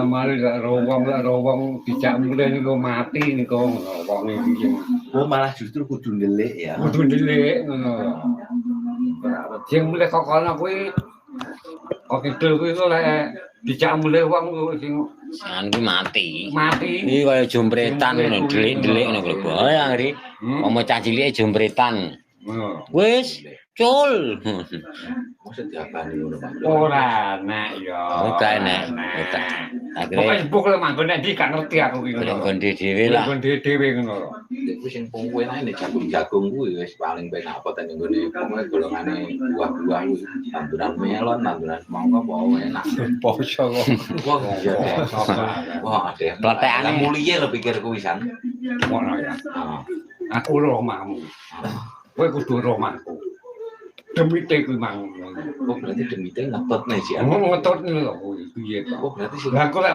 Mari lah wong dijak mulih niku mati niku wong iki. Oh malah justru kudu ndelik ya. Kudu ndelik ngono. Sing mulih kok kono kuwi kok kidul kuwi kok lek dijak mulih wong sing Jangan kuwi mati. mati. Iki kaya jompretan ngono, delik-delik ngono lho. Oh ya ngri. Wong cah cilike jompretan. Wis cul. Mosok diabani ngono Pak. Ora nek ya. Ora enek. Akhire Pokoke mbok lek manggon nek gak ngerti aku iki ngono. nggon dhewe lah. Nggon dhewe ngono. Iku sing pungkuwe ae nek jagung kuwi wis paling penak apa ten nggone pokoke golongane buah-buah kuwi. Tanduran melon, tanduran mangga apa enak. Poso kok. Wah iya deh. Wah deh. Pletekane muliye lho pikirku wisan. Ngono ya. Heeh. Aku roh omahmu. Kowe kudu roh omahku. Demite kuwi mang. Oh berarti demite ngetutne sih. Ngetutne lho kuwi piye to. Oh berarti sing Lah kok